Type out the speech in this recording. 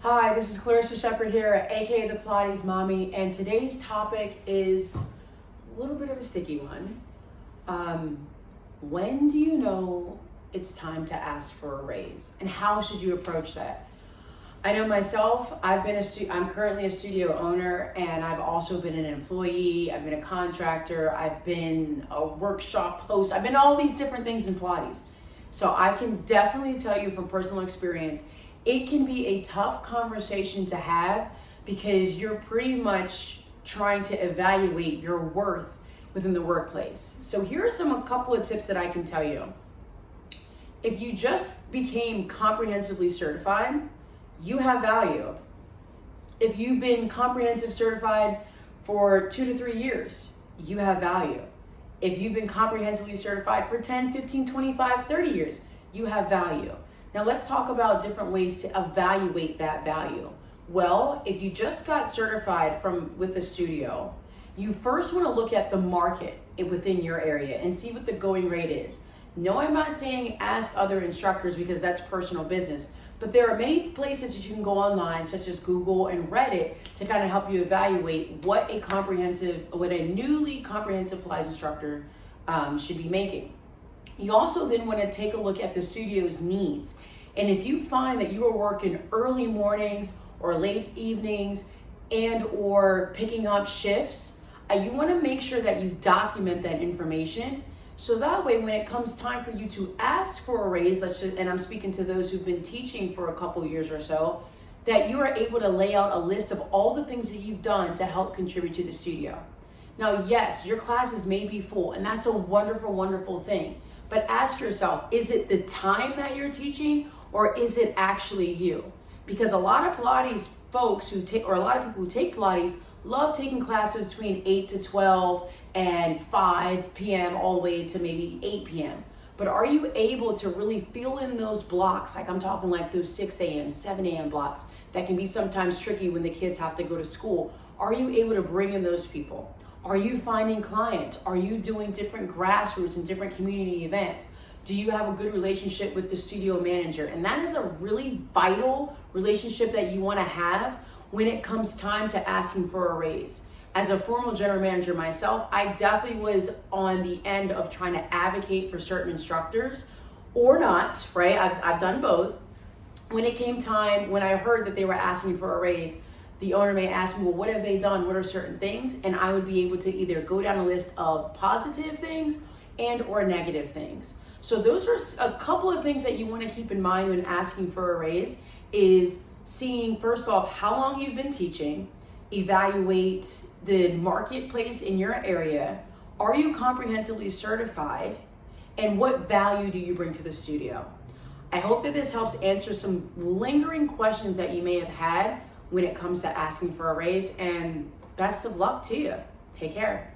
Hi, this is Clarissa Shepherd here, aka the Pilates Mommy, and today's topic is a little bit of a sticky one. When do you know it's time to ask for a raise, and how should you approach that? I know myself, I'm currently a studio owner, and I've also been an employee, I've been a contractor, I've been a workshop host, I've been all these different things in Pilates. So I can definitely tell you from personal experience, it can be a tough conversation to have because you're pretty much trying to evaluate your worth within the workplace. So here are a couple of tips that I can tell you. If you just became comprehensively certified, you have value. If you've been comprehensive certified for 2 to 3 years, you have value. If you've been comprehensively certified for 10, 15, 25, 30 years, you have value. Now let's talk about different ways to evaluate that value. Well, if you just got certified with a studio, you first want to look at the market within your area and see what the going rate is. No, I'm not saying ask other instructors because that's personal business, but there are many places that you can go online, such as Google and Reddit, to kind of help you evaluate what a newly comprehensive Pilates instructor should be making. You also then want to take a look at the studio's needs. And if you find that you are working early mornings or late evenings and or picking up shifts, you want to make sure that you document that information. So that way, when it comes time for you to ask for a raise, and I'm speaking to those who've been teaching for a couple years or so, that you are able to lay out a list of all the things that you've done to help contribute to the studio. Now, yes, your classes may be full, and that's a wonderful, wonderful thing. But ask yourself, is it the time that you're teaching, or is it actually you? Because a lot of Pilates folks a lot of people who take Pilates love taking classes between 8 to 12 and 5 p.m. all the way to maybe 8 p.m. But are you able to really fill in those blocks? Like I'm talking like those 6 a.m., 7 a.m. blocks that can be sometimes tricky when the kids have to go to school. Are you able to bring in those people? Are you finding clients? Are you doing different grassroots and different community events? Do you have a good relationship with the studio manager? And that is a really vital relationship that you want to have when it comes time to asking for a raise. As a former general manager myself, I definitely was on the end of trying to advocate for certain instructors or not, right? I've done both. When it came time, when I heard that they were asking for a raise, the owner may ask me, well, what have they done? What are certain things? And I would be able to either go down a list of positive things and or negative things. So those are a couple of things that you want to keep in mind when asking for a raise is seeing, first off, how long you've been teaching, evaluate the marketplace in your area. Are you comprehensively certified? And what value do you bring to the studio? I hope that this helps answer some lingering questions that you may have had when it comes to asking for a raise, and best of luck to you. Take care.